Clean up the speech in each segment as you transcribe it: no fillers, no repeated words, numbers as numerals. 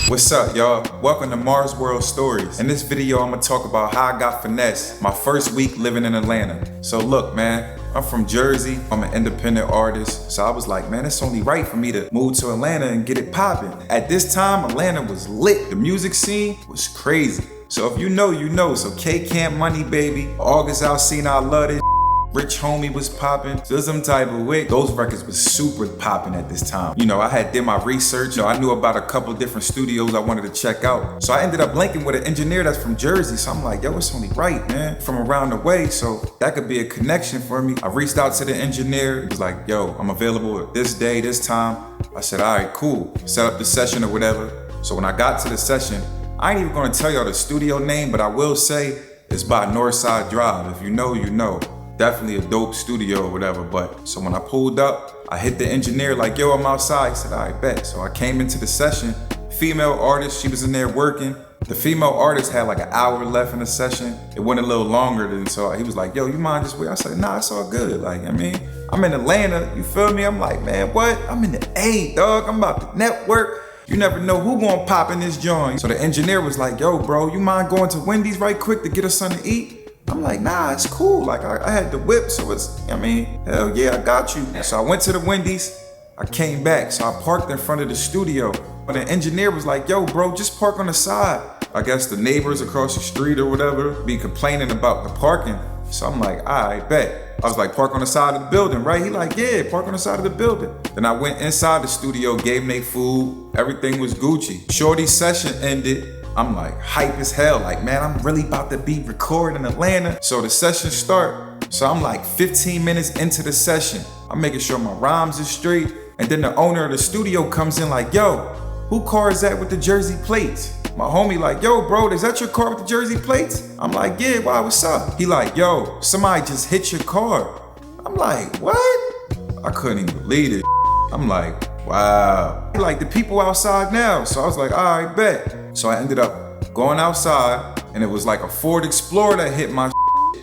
What's up, y'all? Welcome to Lamarsworld Stories. In this video, I'm gonna talk about how I got finessed my first week living in Atlanta. So look, man, I'm from Jersey. I'm an independent artist. So I was like, man, it's only right for me to move to Atlanta and get it popping. At this time, Atlanta was lit. The music scene was crazy. So if you know, you know. So K-Camp Money, baby. August Alsina, I love it. Rich Homie was popping, some type of way. Those records was super popping at this time. You know, I had did my research. You know, I knew about a couple different studios I wanted to check out. So I ended up linking with an engineer that's from Jersey. So I'm like, yo, it's only right, man, from around the way. So that could be a connection for me. I reached out to the engineer. He was like, yo, I'm available this day, this time. I said, all right, cool. Set up the session or whatever. So when I got to the session, I ain't even gonna tell y'all the studio name, but I will say it's by Northside Drive. If you know, you know. Definitely a dope studio or whatever. But so when I pulled up, I hit the engineer like, yo, I'm outside. He said, all right, bet. So I came into the session. Female artist, she was in there working. The female artist had like an hour left in the session. It went a little longer than, so he was like, yo, you mind just wait? I said, nah, it's all good. Like, I mean, I'm in Atlanta, you feel me? I'm like, man, what? I'm in the A, dog. I'm about to network. You never know who gonna pop in this joint. So the engineer was like, yo, bro, you mind going to Wendy's right quick to get us something to eat? I'm like, nah, it's cool. Like, I had the whip, so it's, I mean, hell yeah, I got you. So I went to the Wendy's, I came back, so I parked in front of the studio. But the engineer was like, yo, bro, just park on the side. I guess the neighbors across the street or whatever be complaining about the parking. So I'm like, all right, bet. I was like, park on the side of the building, right? He like, yeah, park on the side of the building. Then I went inside the studio, gave them their food, everything was Gucci. Shorty's session ended. I'm like hype as hell, like, man, I'm really about to be recording in Atlanta. So the session start, so I'm like 15 minutes into the session. I'm making sure my rhymes is straight. And then the owner of the studio comes in like, yo, who car is that with the Jersey plates? My homie like, yo, bro, is that your car with the Jersey plates? I'm like, yeah, why, what's up? He like, yo, somebody just hit your car. I'm like, what? I couldn't even believe it. I'm like, wow. Like, the people outside now. So I was like, all right, bet. So I ended up going outside, and it was like a Ford Explorer that hit my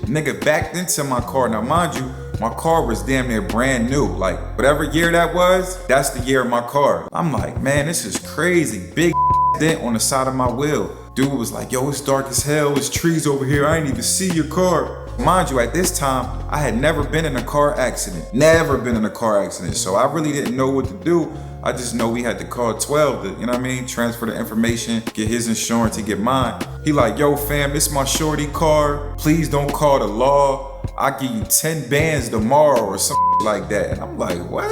nigga backed into my car. Now, mind you, my car was damn near brand new. Like, whatever year that was, that's the year of my car. I'm like, man, this is crazy. Big dent on the side of my wheel. Dude was like, yo, it's dark as hell. It's trees over here. I ain't even see your car. Mind you, at this time, I had never been in a car accident. Never been in a car accident. So I really didn't know what to do. I just know we had to call 12 to, you know what I mean? Transfer the information, get his insurance, to get mine. He like, yo, fam, this my shorty car. Please don't call the law. I'll give you 10 bands tomorrow or something like that. And I'm like, what?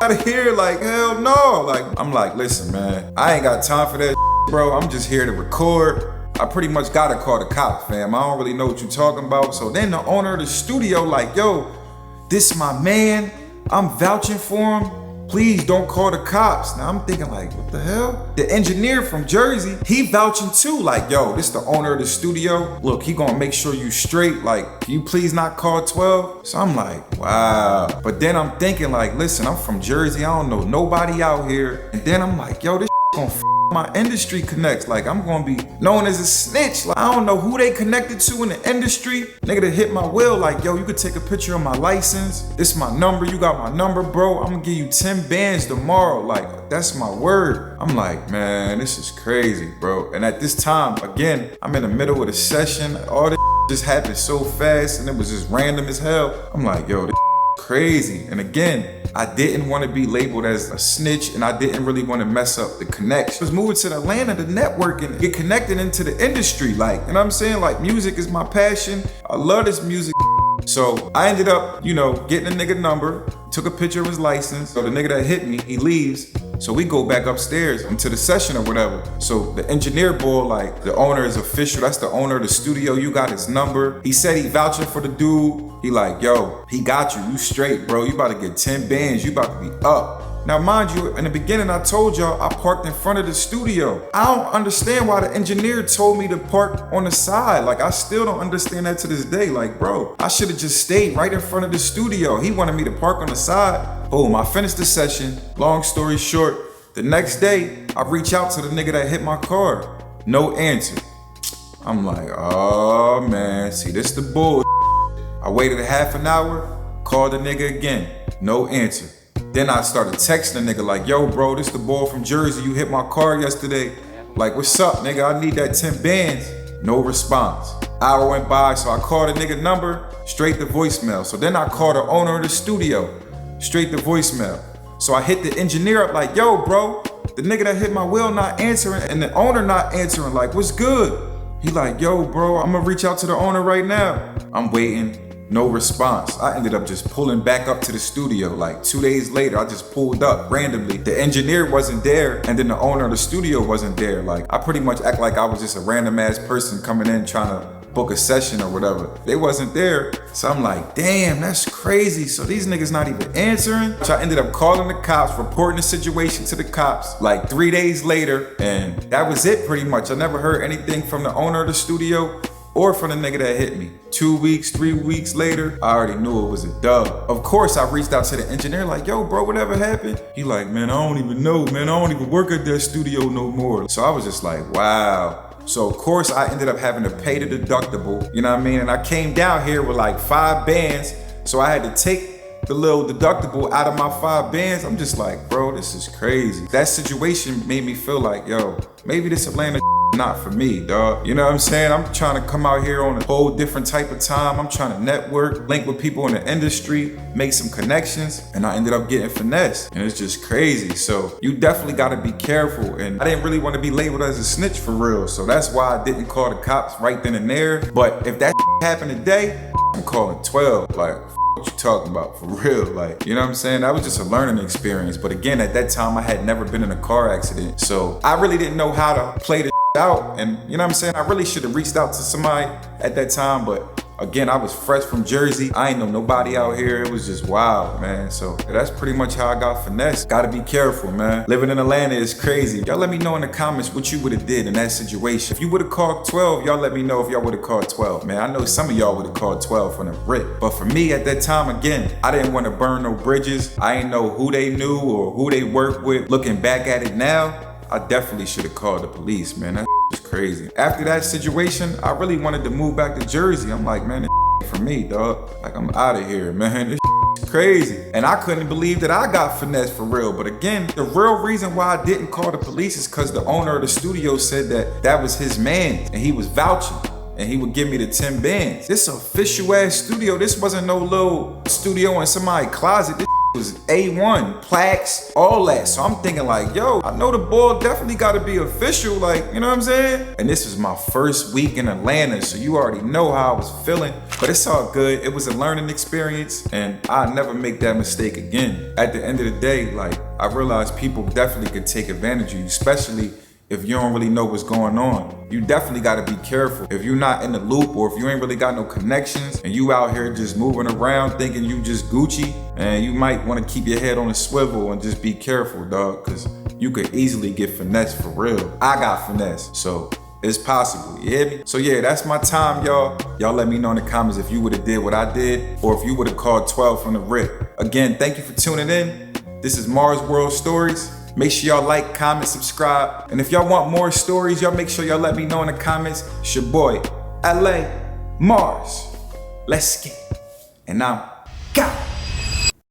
Out of here, like, hell no. Like, I'm like, listen, man, I ain't got time for that, bro. I'm just here to record. I pretty much gotta call the cops, fam. I don't really know what you're talking about. So then the owner of the studio like, yo, this my man. I'm vouching for him. Please don't call the cops. Now I'm thinking like, what the hell? The engineer from Jersey, he vouching too. Like, yo, this the owner of the studio. Look, he gonna make sure you straight. Like, can you please not call 12? So I'm like, wow. But then I'm thinking like, listen, I'm from Jersey. I don't know nobody out here. And then I'm like, yo, this gonna my industry connects. Like, I'm gonna be known as a snitch. Like, I don't know who they connected to in the industry. Nigga that hit my wheel like, yo, you could take a picture of my license. This my number, you got my number, bro. I'm gonna give you 10 bands tomorrow. Like, that's my word. I'm like, man, this is crazy, bro. And at this time, again, I'm in the middle of the session. All this just happened so fast and it was just random as hell. I'm like, yo, this crazy. And again, I didn't want to be labeled as a snitch, and I didn't really want to mess up the connection. I was moving to Atlanta to network and get connected into the industry. Like, you know what I'm saying? Like, music is my passion. I love this music. So I ended up, you know, getting a nigga number, took a picture of his license. So the nigga that hit me, he leaves. So we go back upstairs into the session or whatever. So the engineer boy, like, the owner is official. That's the owner of the studio. You got his number. He said he vouching for the dude. He like, yo, he got you. You straight, bro. You about to get 10 bands. You about to be up. Now, mind you, in the beginning, I told y'all I parked in front of the studio. I don't understand why the engineer told me to park on the side. Like, I still don't understand that to this day. Like, bro, I should have just stayed right in front of the studio. He wanted me to park on the side. Boom, I finished the session. Long story short, the next day, I reach out to the nigga that hit my car. No answer. I'm like, oh man, see, this the bull. I waited a half an hour, called the nigga again. No answer. Then I started texting the nigga like, yo, bro, this the boy from Jersey. You hit my car yesterday. Like, what's up, nigga? I need that 10 bands. No response. Hour went by, so I called the nigga number, straight to voicemail. So then I called the owner of the studio, straight to voicemail. So I hit the engineer up like, yo, bro, the nigga that hit my wheel not answering and the owner not answering, like, what's good? He like, yo, bro, I'm gonna reach out to the owner right now. I'm waiting, no response. I ended up just pulling back up to the studio. Like 2 days later, I just pulled up randomly. The engineer wasn't there, and then the owner of the studio wasn't there. Like, I pretty much act like I was just a random ass person coming in trying to book a session or whatever. They wasn't there. So I'm like, damn, that's crazy. So these niggas not even answering. So I ended up calling the cops, reporting the situation to the cops like 3 days later. And that was it pretty much. I never heard anything from the owner of the studio or from the nigga that hit me. 2 weeks, 3 weeks later, I already knew it was a dub. Of course, I reached out to the engineer like, yo, bro, whatever happened? He like, man, I don't even know, man. I don't even work at that studio no more. So I was just like, wow. So of course I ended up having to pay the deductible, you know what I mean? And I came down here with like 5 bands, so I had to take the little deductible out of my 5 bands. I'm just like, bro, this is crazy. That situation made me feel like, yo, maybe this Atlanta not for me, dog. You know what I'm saying? I'm trying to come out here on a whole different type of time. I'm trying to network, link with people in the industry, make some connections, and I ended up getting finessed. And it's just crazy. So you definitely gotta be careful. And I didn't really want to be labeled as a snitch for real. So that's why I didn't call the cops right then and there. But if that happened today, I'm calling 12. Like, what you talking about, for real? Like, you know what I'm saying? That was just a learning experience. But again, at that time, I had never been in a car accident. So I really didn't know how to play the out. And you know what I'm saying? I really should have reached out to somebody at that time. But again, I was fresh from Jersey. I ain't know nobody out here. It was just wild, man. So that's pretty much how I got finessed. Gotta be careful, man. Living in Atlanta is crazy. Y'all let me know in the comments what you would have did in that situation. If you would have called 12, y'all let me know if y'all would have called 12, man. I know some of y'all would have called 12 from the rip. But for me at that time, again, I didn't want to burn no bridges. I didn't know who they knew or who they worked with. Looking back at it now, I definitely should have called the police, man. That is crazy. After that situation, I really wanted to move back to Jersey. I'm like, man, this for me, dog. Like, I'm out of here, man. This is crazy. And I couldn't believe that I got finessed for real. But again, the real reason why I didn't call the police is because the owner of the studio said that that was his man and he was vouching. And he would give me the 10 bands. This official ass studio. This wasn't no little studio in somebody's closet. This was A1, plaques, all that. So I'm thinking like, yo, I know the ball definitely gotta be official, like, you know what I'm saying? And this was my first week in Atlanta, so you already know how I was feeling. But it's all good. It was a learning experience, and I'll never make that mistake again. At the end of the day, like, I realized people definitely could take advantage of you, especially if you don't really know what's going on. You definitely gotta be careful. If you're not in the loop or if you ain't really got no connections and you out here just moving around thinking you just Gucci, and you might wanna keep your head on a swivel and just be careful, dog, cause you could easily get finessed for real. I got finessed, so it's possible, you hear me? So yeah, that's my time, y'all. Y'all let me know in the comments if you would've did what I did or if you would've called 12 from the rip. Again, thank you for tuning in. This is Lamarsworld Stories. Make sure y'all like, comment, subscribe. And if y'all want more stories, y'all make sure y'all let me know in the comments. It's your boy, LA Mars. Let's get it. And I'm gone.